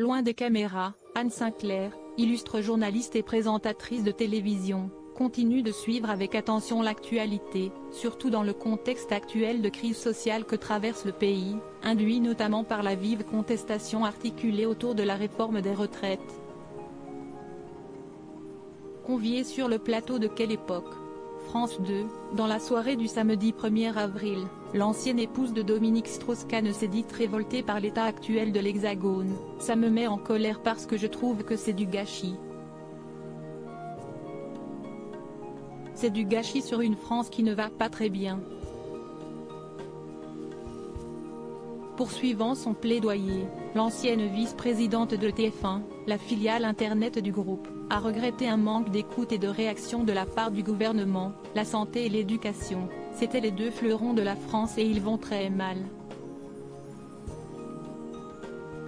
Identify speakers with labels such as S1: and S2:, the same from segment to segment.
S1: Loin des caméras, Anne Sinclair, illustre journaliste et présentatrice de télévision, continue de suivre avec attention l'actualité, surtout dans le contexte actuel de crise sociale que traverse le pays, induit notamment par la vive contestation articulée autour de la réforme des retraites. Conviée sur le plateau de Quelle époque ? France 2, dans la soirée du samedi 1er avril, l'ancienne épouse de Dominique Strauss-Kahn s'est dite révoltée par l'état actuel de l'Hexagone. « Ça me met en colère parce que je trouve que c'est du gâchis. C'est du gâchis sur une France qui ne va pas très bien. » Poursuivant son plaidoyer, l'ancienne vice-présidente de TF1, la filiale internet du groupe, a regretté un manque d'écoute et de réaction de la part du gouvernement. La santé et l'éducation, c'étaient les deux fleurons de la France et ils vont très mal.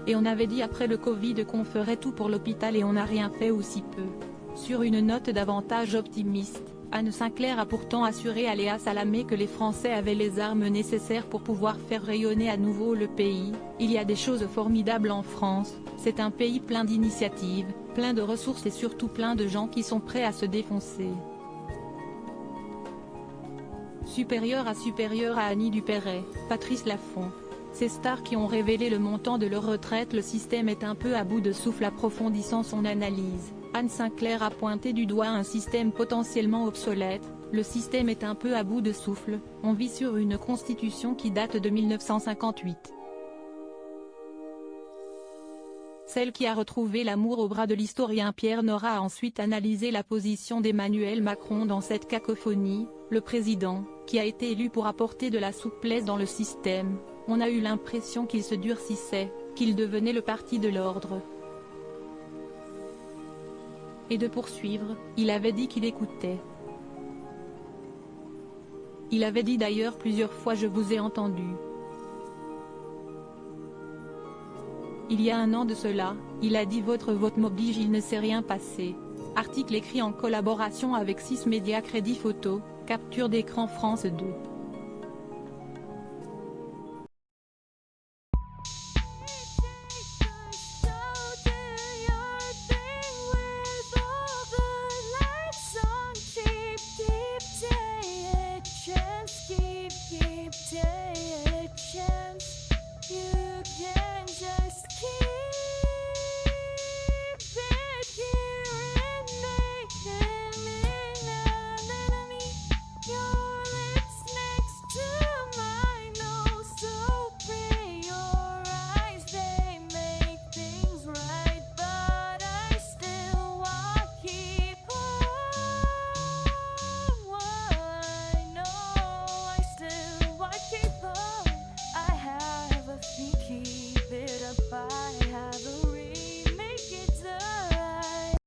S1: Et on avait dit après le Covid qu'on ferait tout pour l'hôpital et on n'a rien fait ou si peu. Sur une note davantage optimiste, Anne Sinclair a pourtant assuré à Léa Salamé que les Français avaient les armes nécessaires pour pouvoir faire rayonner à nouveau le pays. Il y a des choses formidables en France, c'est un pays plein d'initiatives, plein de ressources et surtout plein de gens qui sont prêts à se défoncer. Supérieur à Annie Dupéret, Patrice Laffont. Ces stars qui ont révélé le montant de leur retraite. Le système est un peu à bout de souffle. Approfondissant son analyse, Anne Sinclair a pointé du doigt un système potentiellement obsolète. Le système est un peu à bout de souffle, on vit sur une constitution qui date de 1958. Celle qui a retrouvé l'amour au bras de l'historien Pierre Nora a ensuite analysé la position d'Emmanuel Macron dans cette cacophonie. Le président, qui a été élu pour apporter de la souplesse dans le système, on a eu l'impression qu'il se durcissait, qu'il devenait le parti de l'ordre. Et de poursuivre, il avait dit qu'il écoutait. Il avait dit d'ailleurs plusieurs fois « je vous ai entendu ». Il y a un an de cela, il a dit « votre vote m'oblige, il ne s'est rien passé ». Article écrit en collaboration avec 6 médias. Crédit photo, capture d'écran France 2.